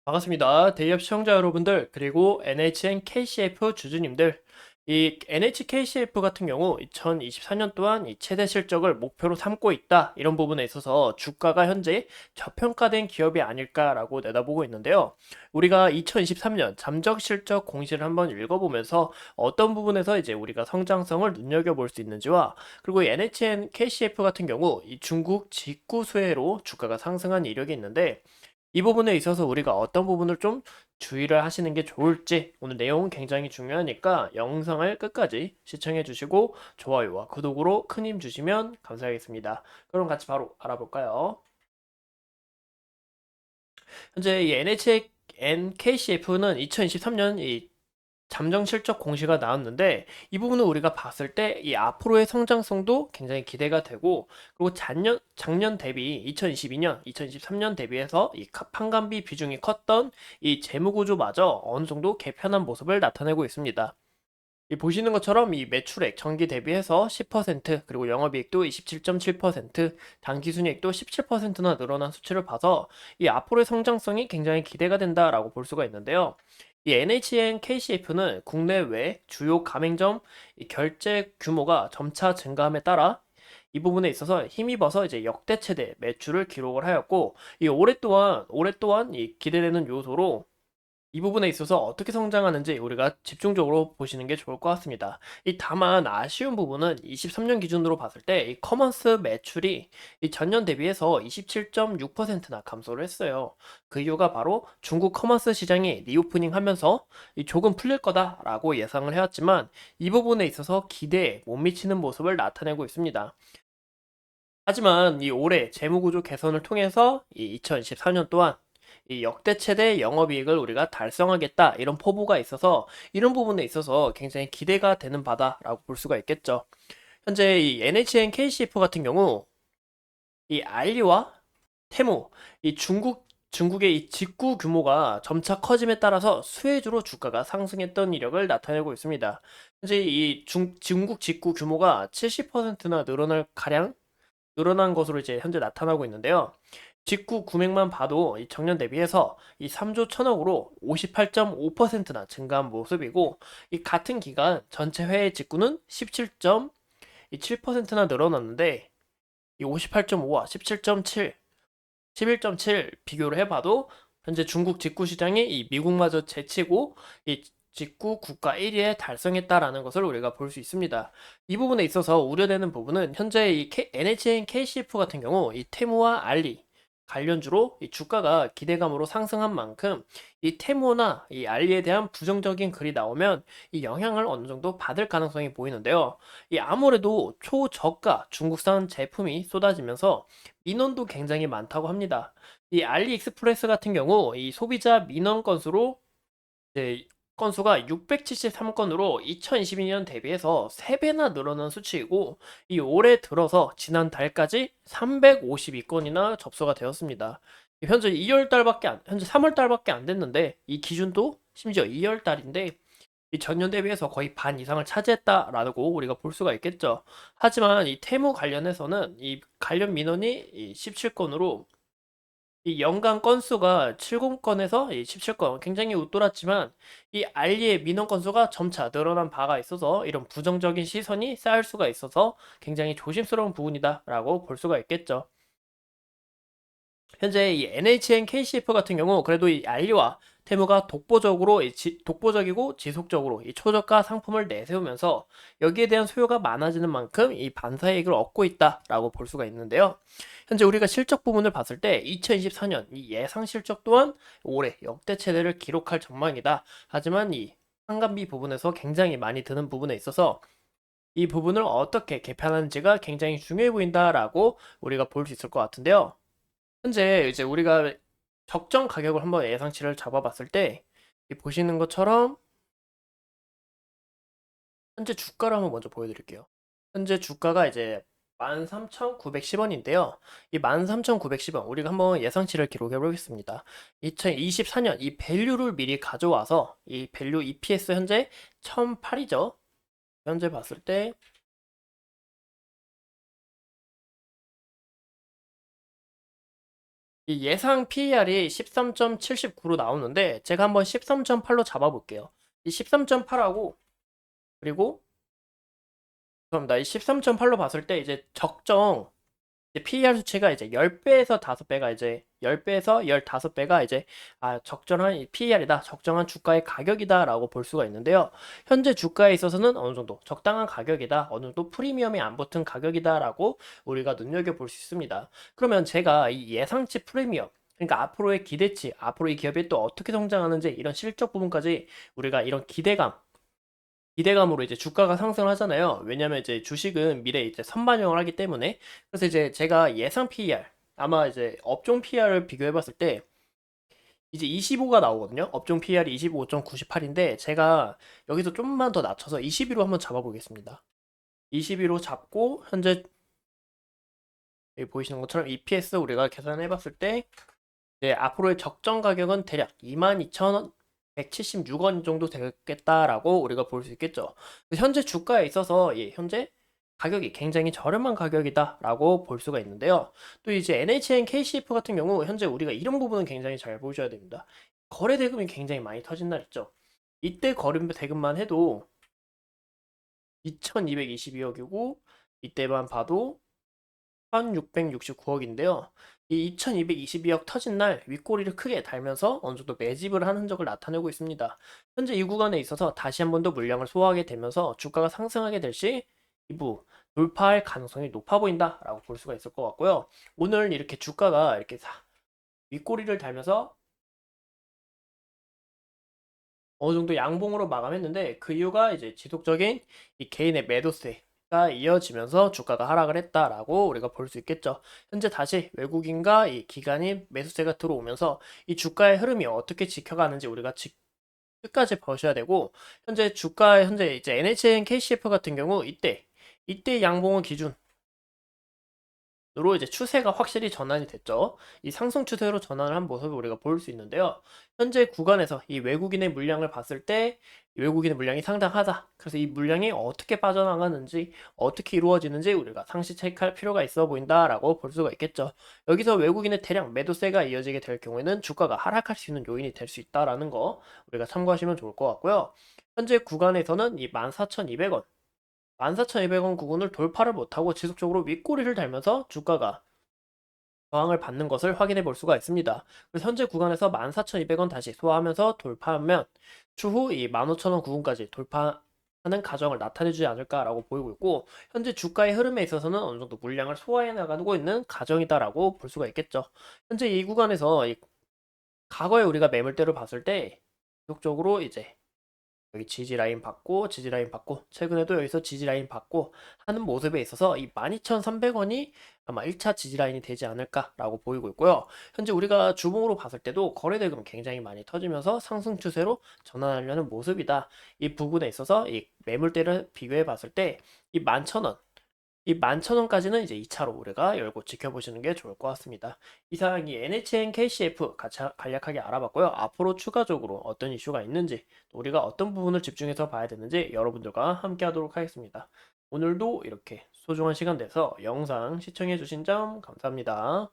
반갑습니다. 대기업 시청자 여러분들, 그리고 NHN KCF 주주님들. 이 NHKCF 같은 경우 2024년 또한 이 최대 실적을 목표로 삼고 있다. 이런 부분에 있어서 주가가 현재 저평가된 기업이 아닐까라고 내다보고 있는데요. 우리가 2023년 잠적 실적 공시를 한번 읽어보면서 어떤 부분에서 이제 우리가 성장성을 눈여겨볼 수 있는지와, 그리고 NHN KCF 같은 경우 이 중국 직구 수혜로 주가가 상승한 이력이 있는데, 이 부분에 있어서 우리가 어떤 부분을 좀 주의를 하시는 게 좋을지, 오늘 내용은 굉장히 중요하니까 영상을 끝까지 시청해 주시고 좋아요와 구독으로 큰 힘 주시면 감사하겠습니다. 그럼 같이 바로 알아볼까요? 현재 이 NKCF는 2023년 이 잠정 실적 공시가 나왔는데, 이 부분은 우리가 봤을 때 이 앞으로의 성장성도 굉장히 기대가 되고, 그리고 작년 대비 2022년, 2023년 대비해서 이 판관비 비중이 컸던 이 재무구조마저 어느 정도 개편한 모습을 나타내고 있습니다. 이 보시는 것처럼 이 매출액 전기 대비해서 10%, 그리고 영업이익도 27.7%, 당기순이익도 17%나 늘어난 수치를 봐서 이 앞으로의 성장성이 굉장히 기대가 된다라고 볼 수가 있는데요. 이 NHN KCF는 국내외 주요 가맹점 이 결제 규모가 점차 증가함에 따라 이 부분에 있어서 힘입어서 이제 역대 최대 매출을 기록을 하였고, 이 올해 또한 이 기대되는 요소로 이 부분에 있어서 어떻게 성장하는지 우리가 집중적으로 보시는 게 좋을 것 같습니다. 다만 아쉬운 부분은 23년 기준으로 봤을 때 이 커머스 매출이 이 전년 대비해서 27.6%나 감소를 했어요. 그 이유가 바로 중국 커머스 시장이 리오프닝 하면서 조금 풀릴 거다라고 예상을 해왔지만, 이 부분에 있어서 기대에 못 미치는 모습을 나타내고 있습니다. 하지만 이 올해 재무구조 개선을 통해서 이 2024년 또한 이 역대 최대 영업이익을 우리가 달성하겠다, 이런 포부가 있어서 이런 부분에 있어서 굉장히 기대가 되는 바다라고 볼 수가 있겠죠. 현재 이 NHN KCF 같은 경우 이 알리와 테무, 이 중국의 이 직구 규모가 점차 커짐에 따라서 수혜주로 주가가 상승했던 이력을 나타내고 있습니다. 현재 중국 직구 규모가 70%나 늘어난 것으로 이제 현재 나타나고 있는데요. 직구 금액만 봐도 이 정년 대비해서 이 3조 1천억으로 58.5%나 증가한 모습이고, 이 같은 기간 전체 해외 직구는 17.7%나 늘어났는데, 이 58.5와 17.7, 11.7 비교를 해봐도 현재 중국 직구 시장이 이 미국마저 제치고 이 직구 국가 1위에 달성했다라는 것을 우리가 볼 수 있습니다. 이 부분에 있어서 우려되는 부분은 현재 NHN KCF 같은 경우 이 테무와 알리 관련주로 이 주가가 기대감으로 상승한 만큼 이 테무나 이 알리에 대한 부정적인 글이 나오면 이 영향을 어느 정도 받을 가능성이 보이는데요. 이 아무래도 초저가 중국산 제품이 쏟아지면서 민원도 굉장히 많다고 합니다. 이 알리익스프레스 같은 경우 이 소비자 민원 건수로 이제 건수가 673건으로 2022년 대비해서 3배나 늘어난 수치이고, 이 올해 들어서 지난달까지 352건이나 접수가 되었습니다. 현재 3월 달밖에 안 됐는데, 이 기준도 심지어 2월 달인데 이 전년 대비해서 거의 반 이상을 차지했다라고 우리가 볼 수가 있겠죠. 하지만 이 테무 관련해서는 이 관련 민원이 이 17건으로 이 연간 건수가 70건에서 이 17건, 굉장히 웃돌았지만 이 알리의 민원 건수가 점차 늘어난 바가 있어서 이런 부정적인 시선이 쌓일 수가 있어서 굉장히 조심스러운 부분이다라고 볼 수가 있겠죠. 현재 이 NHN KCF 같은 경우 그래도 이 알리와 테무가 독보적이고 지속적으로 이 초저가 상품을 내세우면서 여기에 대한 수요가 많아지는 만큼 이 반사이익을 얻고 있다라고 볼 수가 있는데요. 현재 우리가 실적 부분을 봤을 때 2024년 이 예상 실적 또한 올해 역대 최대를 기록할 전망이다. 하지만 이 상간비 부분에서 굉장히 많이 드는 부분에 있어서 이 부분을 어떻게 개편하는지가 굉장히 중요해 보인다라고 우리가 볼 수 있을 것 같은데요. 현재 이제 우리가 적정 가격을 한번 예상치를 잡아봤을 때, 보시는 것처럼 현재 주가를 한번 먼저 보여드릴게요. 현재 주가가 이제 13,910원인데요. 이 13,910원 우리가 한번 예상치를 기록해 보겠습니다. 2024년 이 밸류를 미리 가져와서 이 밸류 EPS 현재 1,008이죠. 현재 봤을 때 이 예상 PER이 13.79로 나오는데 제가 한번 13.8로 잡아볼게요. 이 13.8하고 그리고 그럼 나 이 13.8로 봤을 때 이제 적정 이제 PER 수치가 이제 10배에서 5배가 이제 10배에서 15배가 이제 적절한 PER이다. 적정한 주가의 가격이다라고 볼 수가 있는데요. 현재 주가에 있어서는 어느 정도 적당한 가격이다. 어느 정도 프리미엄이 안 붙은 가격이다라고 우리가 눈여겨볼 수 있습니다. 그러면 제가 이 예상치 프리미엄 그러니까 앞으로의 기대치, 앞으로 이 기업이 또 어떻게 성장하는지 이런 실적 부분까지 우리가 이런 기대감으로 이제 주가가 상승을 하잖아요. 왜냐면 이제 주식은 미래에 이제 선반영을 하기 때문에. 그래서 이제 제가 예상 PER, 아마 이제 업종 PER을 비교해 봤을 때 이제 25가 나오거든요. 업종 PER이 25.98인데 제가 여기서 좀만 더 낮춰서 22로 한번 잡아보겠습니다. 22로 잡고 현재 여기 보이시는 것처럼 EPS 우리가 계산해 봤을 때 이제 앞으로의 적정 가격은 대략 22,176원 정도 되겠다라고 우리가 볼 수 있겠죠. 현재 주가에 있어서 현재 가격이 굉장히 저렴한 가격이다라고 볼 수가 있는데요. 또 이제 NHN KCF 같은 경우 현재 우리가 이런 부분은 굉장히 잘 보셔야 됩니다. 거래 대금이 굉장히 많이 터진 날 있죠. 이때 거래 대금만 해도 2,222억이고 이때만 봐도 1,669억인데요. 이 2,222억 터진 날 윗꼬리를 크게 달면서 어느 정도 매집을 한 흔적을 나타내고 있습니다. 현재 이 구간에 있어서 다시 한 번 더 물량을 소화하게 되면서 주가가 상승하게 될 시 이부 돌파할 가능성이 높아 보인다라고 볼 수가 있을 것 같고요. 오늘 이렇게 주가가 이렇게 윗꼬리를 달면서 어느 정도 양봉으로 마감했는데 그 이유가 이제 지속적인 이 개인의 매도세가 이어지면서 주가가 하락을 했다라고 우리가 볼 수 있겠죠. 현재 다시 외국인과 이 기관이 매수세가 들어오면서 이 주가의 흐름이 어떻게 지켜가는지 우리가 끝까지 보셔야 되고 현재 이제 NHN KCF 같은 경우 이때 양봉을 기준 으로 이제 추세가 확실히 전환이 됐죠. 이 상승 추세로 전환을 한 모습을 우리가 볼 수 있는데요. 현재 구간에서 이 외국인의 물량을 봤을 때 외국인의 물량이 상당하다. 그래서 이 물량이 어떻게 빠져나가는지 어떻게 이루어지는지 우리가 상시 체크할 필요가 있어 보인다라고 볼 수가 있겠죠. 여기서 외국인의 대량 매도세가 이어지게 될 경우에는 주가가 하락할 수 있는 요인이 될 수 있다라는 거 우리가 참고하시면 좋을 것 같고요. 현재 구간에서는 이 14,200원 14,200원 구간을 돌파를 못하고 지속적으로 윗꼬리를 달면서 주가가 저항을 받는 것을 확인해 볼 수가 있습니다. 그래서 현재 구간에서 14,200원 다시 소화하면서 돌파하면 추후 이 15,000원 구간까지 돌파하는 가정을 나타내주지 않을까라고 보이고 있고 현재 주가의 흐름에 있어서는 어느 정도 물량을 소화해 나가고 있는 가정이다라고 볼 수가 있겠죠. 현재 이 구간에서 과거에 우리가 매물대로 봤을 때 지속적으로 이제 여기 지지 라인 받고 최근에도 여기서 지지 라인 받고 하는 모습에 있어서 이 12,300원이 아마 1차 지지 라인이 되지 않을까라고 보이고 있고요. 현재 우리가 주봉으로 봤을 때도 거래 대금 굉장히 많이 터지면서 상승 추세로 전환하려는 모습이다. 이 부분에 있어서 이 매물대를 비교해 봤을 때 이 11,000원 이 11,000원까지는 이제 2차로 우리가 열고 지켜보시는 게 좋을 것 같습니다. 이상 이 NHN KCF 같이 간략하게 알아봤고요. 앞으로 추가적으로 어떤 이슈가 있는지, 또 우리가 어떤 부분을 집중해서 봐야 되는지 여러분들과 함께 하도록 하겠습니다. 오늘도 이렇게 소중한 시간 내서 영상 시청해주신 점 감사합니다.